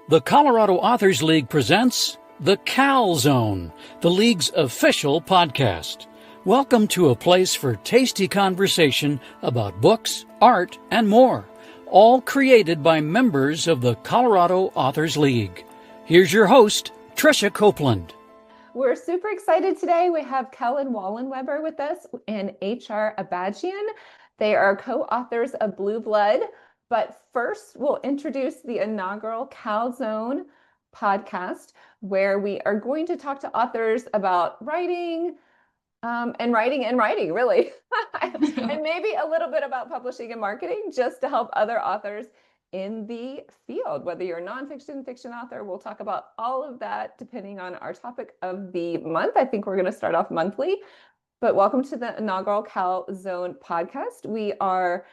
The Colorado Authors League presents The Cal Zone, the League's official podcast. Welcome to a place for tasty conversation about books, art, and more, all created by members of the Colorado Authors League. Here's your host, Tricia Copeland. We're super excited today. We have Kevin Wollenweber with us and HR Abajian. They are co-authors of Blue Blood. But first, we'll introduce the inaugural Cal Zone podcast, where we are going to talk to authors about writing, really, and maybe a little bit about publishing and marketing, just to help other authors in the field. Whether you're a nonfiction, fiction author, we'll talk about all of that depending on our topic of the month. I think we're going to start off monthly, but welcome to the inaugural Cal Zone podcast. We are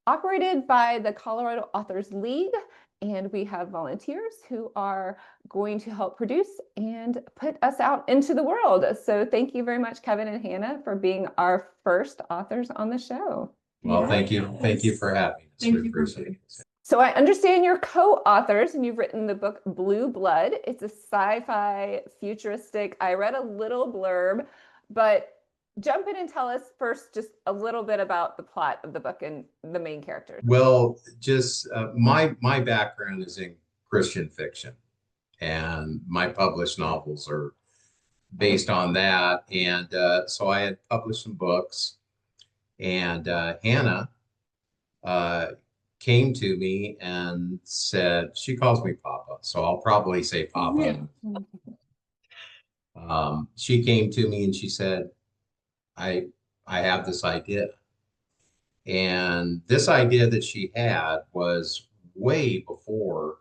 operated by the Colorado Authors League, and we have volunteers who are going to help produce and put us out into the world. So thank you very much, Kevin and Hannah, for being our first authors on the show. Well, thank you. Thank you for having us. We appreciate it. So I understand you're co-authors and you've written the book Blue Blood. It's a sci-fi futuristic. I read a little blurb, but jump in and tell us first just a little bit about the plot of the book and the main characters. Well, just my background is in Christian fiction, and my published novels are based on that. And so I had published some books, and Hannah came to me and said, she calls me Papa, so I'll probably say Papa. Yeah. She came to me and she said, I have this idea. And this idea that she had was way before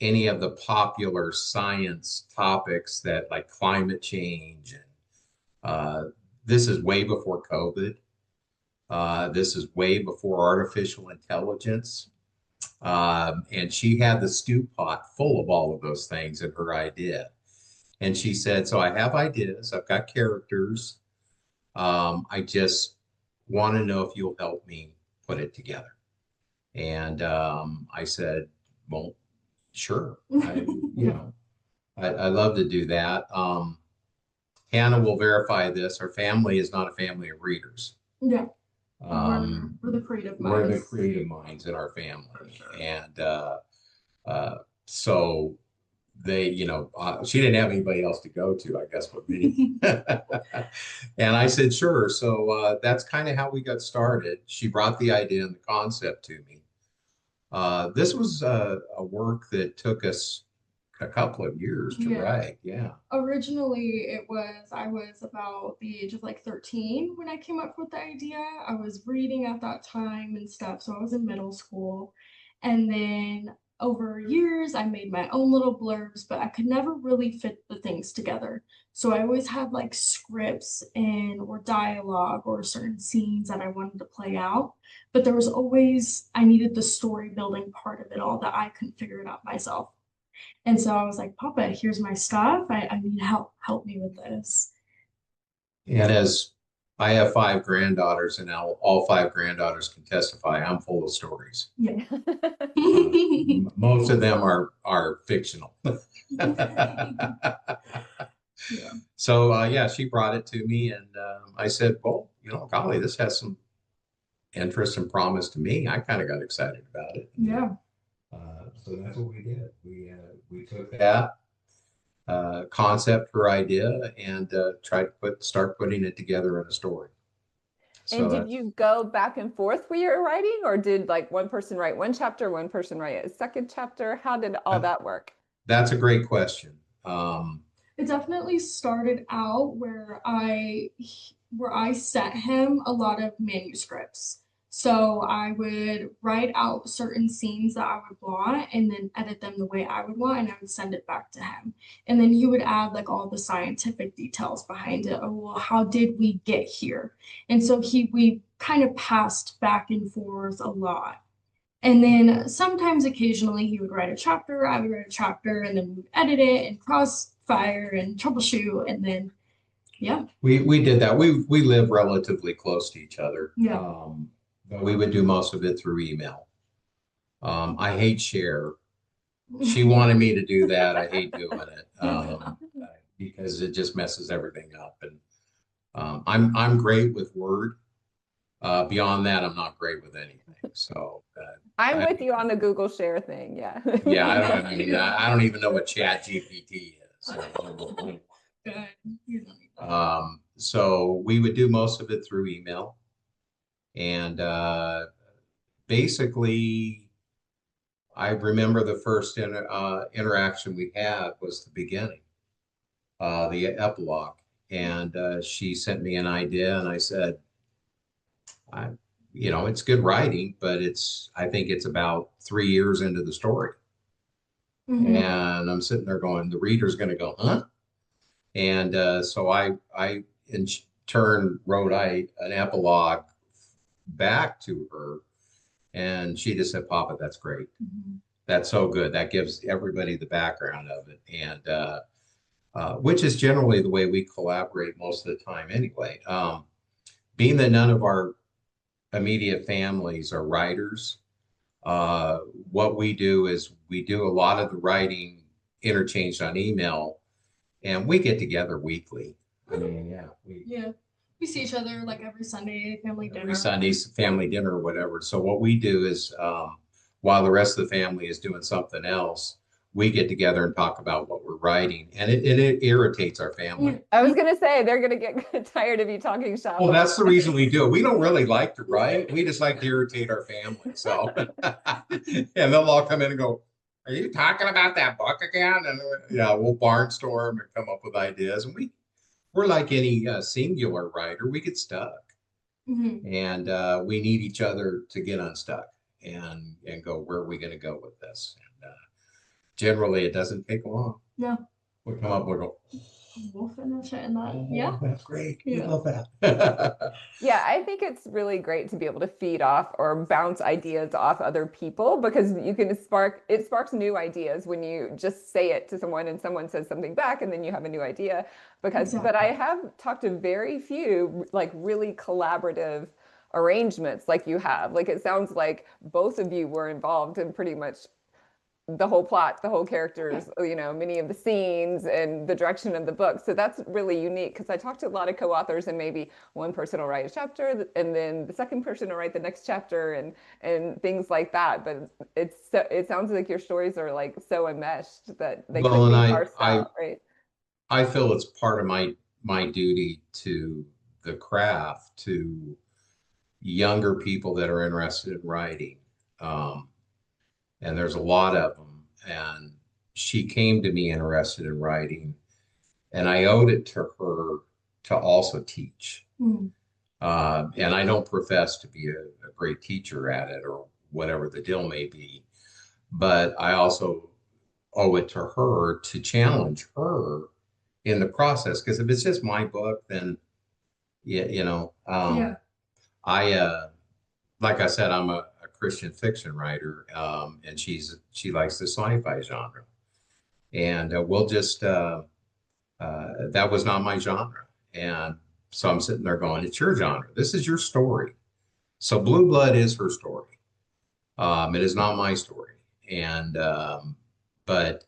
any of the popular science topics that like climate change. And this is way before COVID. This is way before artificial intelligence. And she had the stew pot full of all of those things in her idea. And she said, so I have ideas, I've got characters. I just want to know if you'll help me put it together. And I said, well, sure. I love to do that. Hannah will verify this. Our family is not a family of readers. Yeah. We're the creative minds. We're the creative minds in our family. Sure. And so they, she didn't have anybody else to go to, I guess, but me. And I said, sure. So that's kind of how we got started. She brought the idea and the concept to me. This was a work that took us a couple of years to write. Yeah. Originally, I was about the age of like 13 when I came up with the idea. I was reading at that time and stuff. So I was in middle school. And then over years, I made my own little blurbs, but I could never really fit the things together. So I always had like scripts or dialogue or certain scenes that I wanted to play out. But there was always, I needed the story building part of it all that I couldn't figure it out myself. And so I was like, Papa, here's my stuff. I need help. Help me with this. And as I have 5 granddaughters, and now all 5 granddaughters can testify, I'm full of stories. Yeah. Most of them are fictional. Yeah. So she brought it to me, and I said, well, golly, this has some interest and promise to me. I kind of got excited about it. Yeah. So that's what we did. We took that concept or idea and tried to start putting it together in a story. And did you go back and forth when you were writing, or did like one person write one chapter, one person write a second chapter? How did all that work? That's a great question. It definitely started out where I sent him a lot of manuscripts. So I would write out certain scenes that I would want and then edit them the way I would want, and I would send it back to him. And then he would add like all the scientific details behind it. Oh, well, how did we get here? And so we kind of passed back and forth a lot. And then sometimes occasionally he would write a chapter, I would write a chapter, and then we would edit it and crossfire and troubleshoot. And then, yeah. We did that. We live relatively close to each other. Yeah. But we would do most of it through email. I hate share she wanted me to do that. I hate doing it because it just messes everything up. And I'm great with Word. Beyond that, I'm not great with anything. So I'm with you on the Google Share thing. Yeah. yeah, I don't even know what Chat GPT is. So, so we would do most of it through email, and basically, I remember the first interaction we had was the beginning, the epilogue, and she sent me an idea, and I said, it's good writing, but I think it's about 3 years into the story. Mm-hmm. And I'm sitting there going, the reader's going to go, huh? And so I in turn wrote an epilogue back to her, and she just said, Papa, that's great. Mm-hmm. That's so good. That gives everybody the background of it. And which is generally the way we collaborate most of the time anyway. Being that none of our immediate families are writers, what we do is we do a lot of the writing interchanged on email, and we get together weekly. I mean, we see each other like every Sunday, family dinner. Every Sunday's family dinner or whatever. So what we do is, while the rest of the family is doing something else, we get together and talk about what we're writing, and it irritates our family. I was gonna say they're gonna get tired of you talking shop. Well, that's the reason we do it. We don't really like to write. We just like to irritate our family. So, and they'll all come in and go, "Are you talking about that book again?" And yeah, we'll barnstorm and come up with ideas. And we're like any singular writer. We get stuck, and we need each other to get unstuck and go, where are we going to go with this? And generally, it doesn't take long. No. We'll come up, we'll go, we'll finish it in that. That's great. We love that. Yeah, I think it's really great to be able to feed off or bounce ideas off other people, because you can it sparks new ideas when you just say it to someone and someone says something back, and then you have a new idea. But I have talked to very few like really collaborative arrangements like you have. Like, it sounds like both of you were involved in pretty much the whole plot, the whole characters, many of the scenes and the direction of the book. So that's really unique, because I talked to a lot of co-authors, and maybe one person will write a chapter and then the second person will write the next chapter and things like that. But it sounds like your stories are like so enmeshed that they couldn't be parsed out, right? I feel it's part of my duty to the craft, to younger people that are interested in writing. And there's a lot of them. And she came to me interested in writing, and I owed it to her to also teach. And I don't profess to be a great teacher at it, or whatever the deal may be, but I also owe it to her to challenge her in the process. Because if it's just my book, then I like I said, I'm a Christian fiction writer, and she likes the sci-fi genre, and we'll just that was not my genre, and so I'm sitting there going, it's your genre, this is your story. So Blue Blood is her story. It is not my story, and but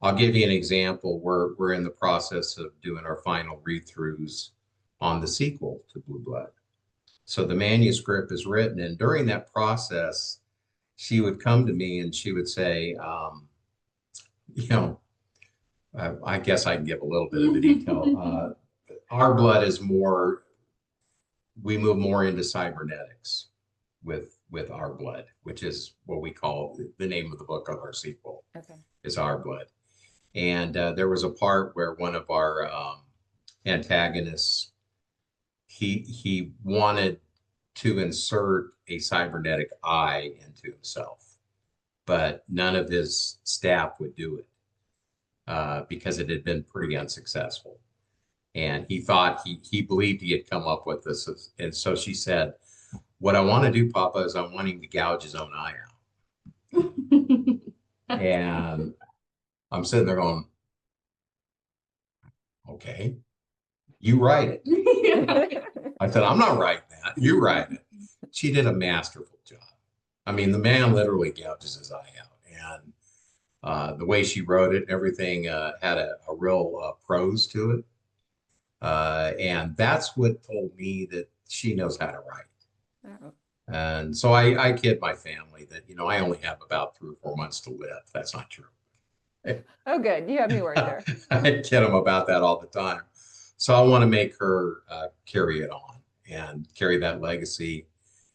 I'll give you an example. We're in the process of doing our final read-throughs on the sequel to Blue Blood. So the manuscript is written, and during that process, she would come to me and she would say, I guess I can give a little bit of the detail. Our blood is more, we move more into cybernetics with our blood, which is what we call the name of the book of our sequel. Okay. Is Our Blood. And there was a part where one of our antagonists, he wanted to insert a cybernetic eye into himself, but none of his staff would do it because it had been pretty unsuccessful. And he thought, he believed he had come up with this. And so she said, what I want to do, Papa, is I want him to gouge his own eye out. And I'm sitting there going, okay, you write it. I said, I'm not writing that. You write it. She did a masterful job. I mean, the man literally gouges his eye out. The way she wrote it, everything had a real prose to it. And that's what told me that she knows how to write. Oh. And so I kid my family that, I only have about 3 or 4 months to live. That's not true. Oh, good. You have me worried there. I kid them about that all the time. So I want to make her carry it on and carry that legacy.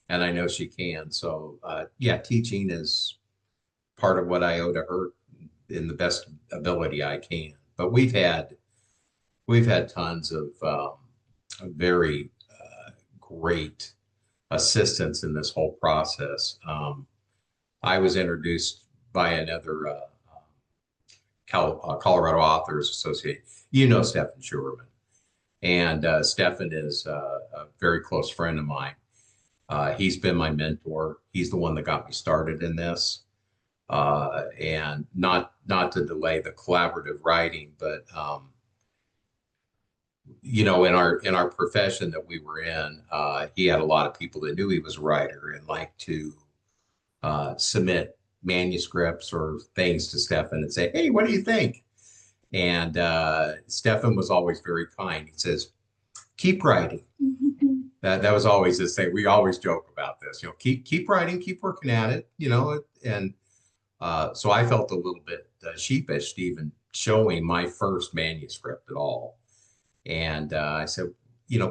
And I know she can. So yeah, teaching is part of what I owe to her in the best ability I can. But we've had tons of very great assistance in this whole process. I was introduced by another Colorado Authors Association. Stephen Schuerman. And Stephen is a very close friend of mine. He's been my mentor. He's the one that got me started in this. And not to delay the collaborative writing, but in our profession that we were in, he had a lot of people that knew he was a writer and liked to submit manuscripts or things to Stephen and say, "Hey, what do you think?" And Stephen was always very kind. He says, "Keep writing." That was always his thing. We always joke about this, keep writing, keep working at it, and so I felt a little bit sheepish to even showing my first manuscript at all. And I said,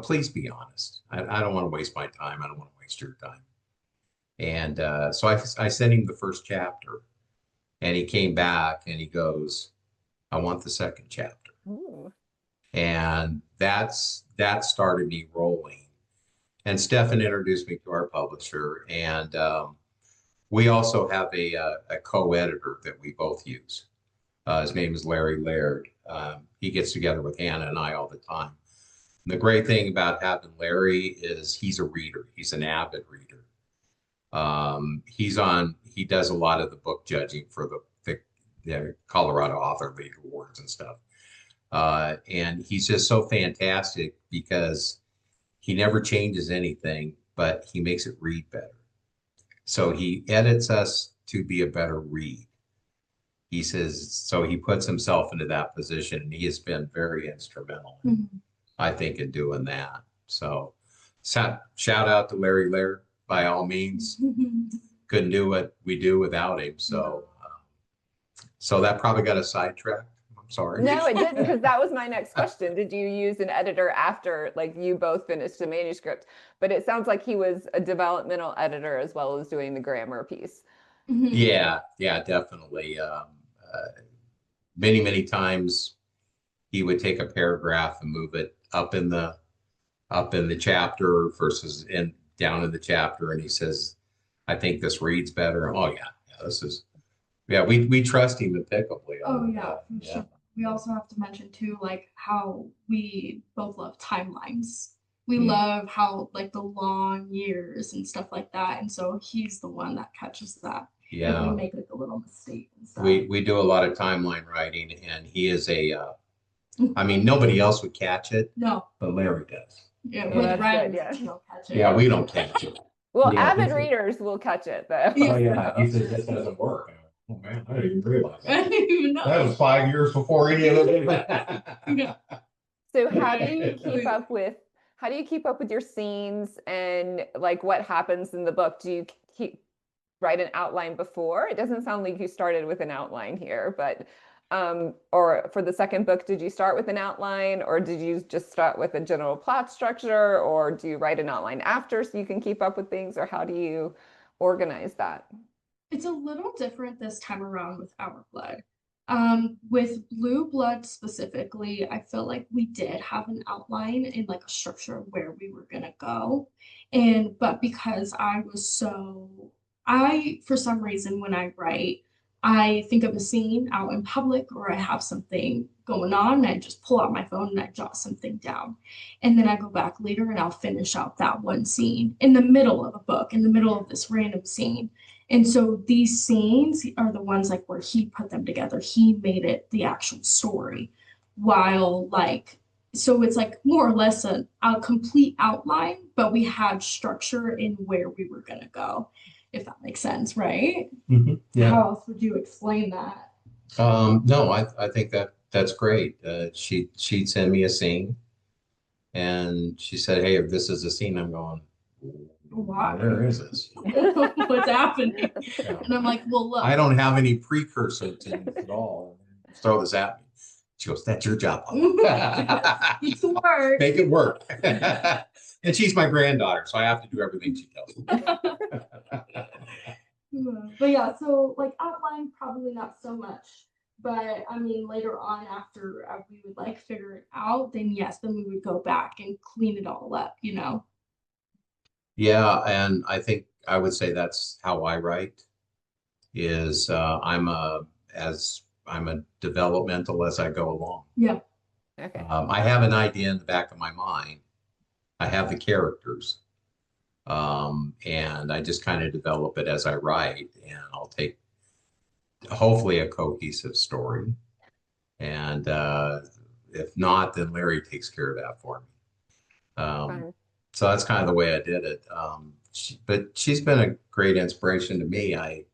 please be honest. I don't want to waste my time. I don't want to waste your time. And so I sent him the first chapter, and he came back and he goes, "I want the second chapter." Ooh. And that started me rolling. And Stephen introduced me to our publisher, and we also have a co-editor that we both use. His name is Larry Laird. He gets together with Hannah and I all the time. And the great thing about having Larry is he's a reader. He's an avid reader. He does a lot of the book judging for the Colorado Author League Awards and stuff. And he's just so fantastic because he never changes anything, but he makes it read better. So he edits us to be a better read. He says, so he puts himself into that position, and he has been very instrumental, I think, in doing that. So shout out to Larry Laird, by all means. Couldn't do what we do without him. So, so that probably got us sidetracked. I'm sorry. No, it didn't, because that was my next question. Did you use an editor after, like, you both finished the manuscript? But it sounds like he was a developmental editor as well as doing the grammar piece. Yeah, definitely. Many times he would take a paragraph and move it up in the chapter versus down in the chapter, and he says, "I think this reads better." Oh yeah, we trust him impeccably. Oh yeah, for sure. We also have to mention too, like, how we both love timelines. We love how, like, the long years and stuff like that, and so he's the one that catches that. Yeah, if we make, like, a little mistake and stuff. We do a lot of timeline writing, and he is I mean, nobody else would catch it. No, but Larry does. Yeah, well, that's good, yeah. Don't catch it. Yeah, we don't catch it. Well, avid readers will catch it, though. Oh yeah, he says this doesn't work. Oh man, I didn't even realize that. I didn't even know. That was 5 years before any of it. So how do you keep up with your scenes and, like, what happens in the book? Do you write an outline before? It doesn't sound like you started with an outline here, but or for the second book, did you start with an outline, or did you just start with a general plot structure, or do you write an outline after so you can keep up with things, or how do you organize that? It's a little different this time around with Our Blood. With Blue Blood specifically, I feel like we did have an outline and, like, a structure of where we were gonna go. But because for some reason, when I write, I think of a scene out in public, or I have something going on, and I just pull out my phone and I jot something down. And then I go back later and I'll finish out that one scene in the middle of a book, in the middle of this random scene. And so these scenes are the ones, like, where he put them together. He made it the actual story, while, like, so it's like more or less a complete outline, but we had structure in where we were gonna go, if that makes sense, right? Yeah. How else would you explain that? No, I think that's great. She'd send me a scene and she said, "Hey, if this is a scene," I'm going, Why? "Where is this?" What's happening? Yeah. And I'm like, well, look. I don't have any precursor to this at all. Throw this at me. She goes, "That's your job." It's work. Make it work. And she's my granddaughter, so I have to do everything she tells me. But yeah, so like outline, probably not so much. But I mean, later on, after we would like figure it out, then yes, then we would go back and clean it all up, you know? Yeah, and I think I would say that's how I write. Is I'm a developmental as I go along. Yeah. Okay. I have an idea in the back of my mind. I have the characters, and I just kind of develop it as I write, and I'll take hopefully a cohesive story. And if not, then Larry takes care of that for me. Fun. So that's kind of the way I did it. But she's been a great inspiration to me. I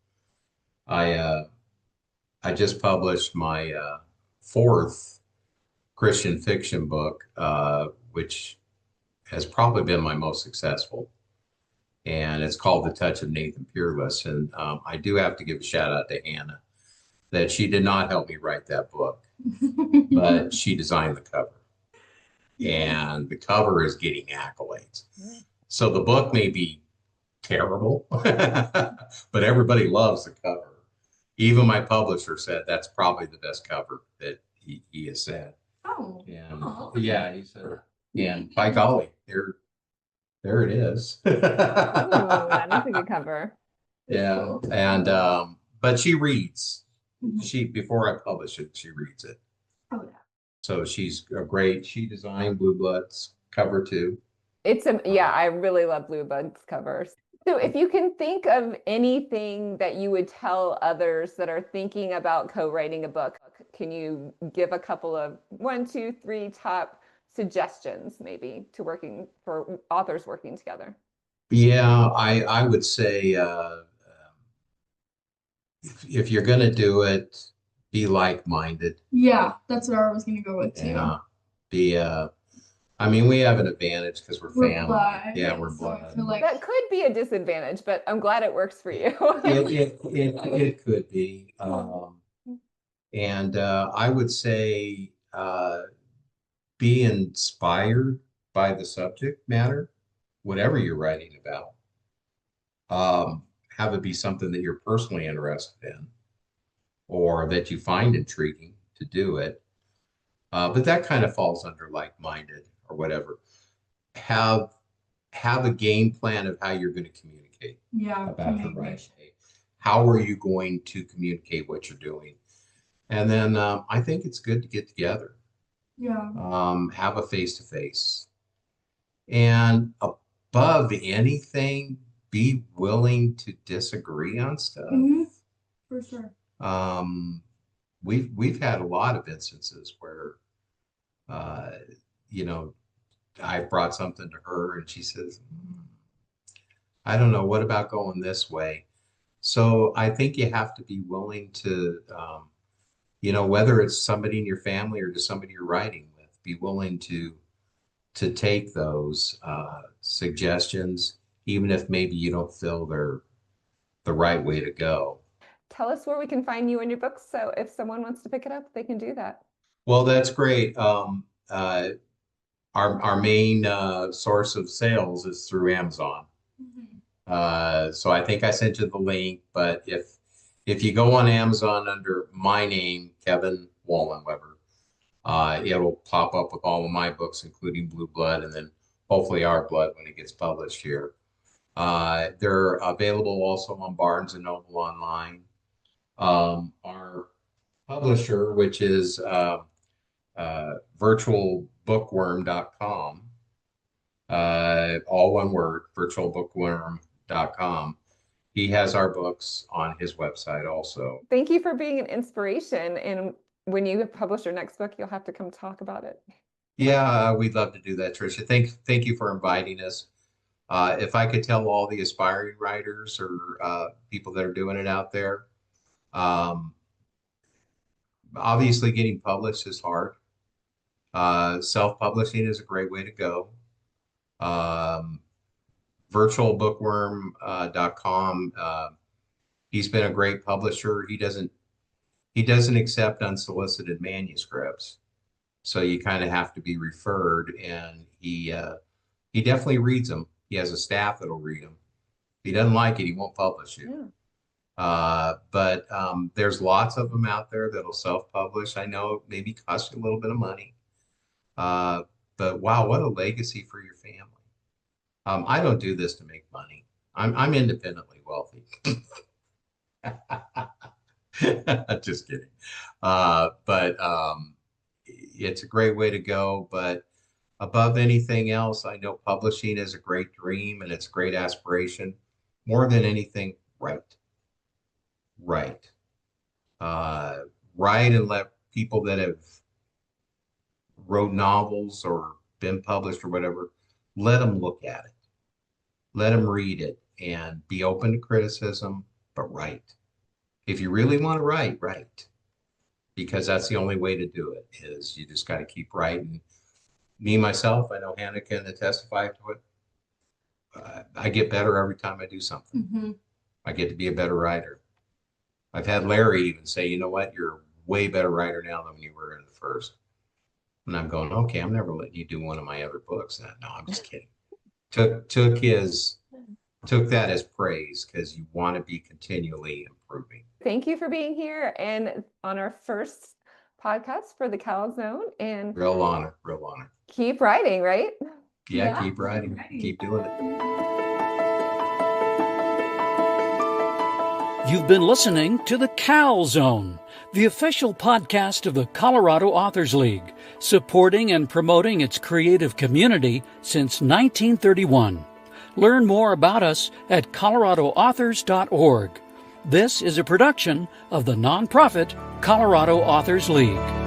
I just published my fourth Christian fiction book, which has probably been my most successful. And it's called The Touch of Nathan Peerless. And I do have to give a shout out to Hannah that she did not help me write that book, but she designed the cover. And the cover is getting accolades. So the book may be terrible, but everybody loves the cover. Even my publisher said that's probably the best cover that he has said. Oh. And Oh. yeah, he said, and by golly, there it is. Ooh, that is a good cover. Yeah, and but she reads. Mhm. Before I publish it, she reads it. Oh yeah. So she's a great. She designed Blue Blood's cover too. Yeah, I really love Blue Buds covers. So if you can think of anything that you would tell others that are thinking about co-writing a book, can you give a couple of 1, 2, 3 top suggestions maybe to working for authors working together? Yeah, I would say if you're going to do it, be like-minded. Yeah, that's what I was gonna go with too. Yeah, be I mean, we have an advantage because we're We're family. blood, Yeah, we're so I blood. feel like That could be a disadvantage, but I'm glad it works for you. It could be. And I would say be inspired by the subject matter, whatever you're writing about. Have it be something that you're personally interested in or that you find intriguing to do it. But that kind of falls under like-minded or whatever. Have a game plan of how you're going to communicate yeah, about your writing. How are you going to communicate what you're doing? And then I think it's good to get together. Yeah. Have a face-to-face. And above anything, be willing to disagree on stuff. For sure. We've had a lot of instances where you know, I brought something to her and she says, I don't know, what about going this way? So I think you have to be willing to, whether it's somebody in your family or just somebody you're writing with, be willing to take those suggestions, even if maybe you don't feel they're the right way to go. Tell us where we can find you and your books. So if someone wants to pick it up, they can do that. Well, that's great. Our main source of sales is through Amazon. So I think I sent you the link, but if you go on Amazon under my name, Kevin Wollenweber, it'll pop up with all of my books, including Blue Blood, and then hopefully Our Blood when it gets published here. They're available also on Barnes and Noble online. Our publisher, which is virtualbookworm.com, all one word, virtualbookworm.com. He has our books on his website also. Thank you for being an inspiration. And when you publish your next book, you'll have to come talk about it. Yeah, we'd love to do that, Tricia. Thank you for inviting us. If I could tell all the aspiring writers or people that are doing it out there, Obviously, getting published is hard. Self-publishing is a great way to go. Virtualbookworm.com. He's been a great publisher. He doesn't accept unsolicited manuscripts, so you kind of have to be referred. And he definitely reads them. He has a staff that'll read them. If he doesn't like it, he won't publish it. Yeah. But there's lots of them out there that'll self-publish. I know it maybe cost you a little bit of money. But wow, what a legacy for your family. I don't do this to make money. I'm independently wealthy. Just kidding. But it's a great way to go. But above anything else, I know publishing is a great dream and it's a great aspiration. More than anything, write. Write and let people that have wrote novels or been published or whatever, let them look at it. Let them read it and be open to criticism, but write. If you really want to write, write. Because that's the only way to do it, is you just got to keep writing. Me, myself, I know Hannah can testify to it. I get better every time I do something. Mm-hmm. I get to be a better writer. I've had Larry even say, you know what, you're a way better writer now than you were in the first. And I'm going, okay, I'm never letting you do one of my other books. No, I'm just kidding. Took that as praise, because you want to be continually improving. Thank you for being here and on our first podcast for the Cal Zone. And Real honor. keep writing, right? Yeah, keep writing. Keep doing it. You've been listening to the Cal Zone, the official podcast of the Colorado Authors League, supporting and promoting its creative community since 1931. Learn more about us at coloradoauthors.org. This is a production of the nonprofit Colorado Authors League.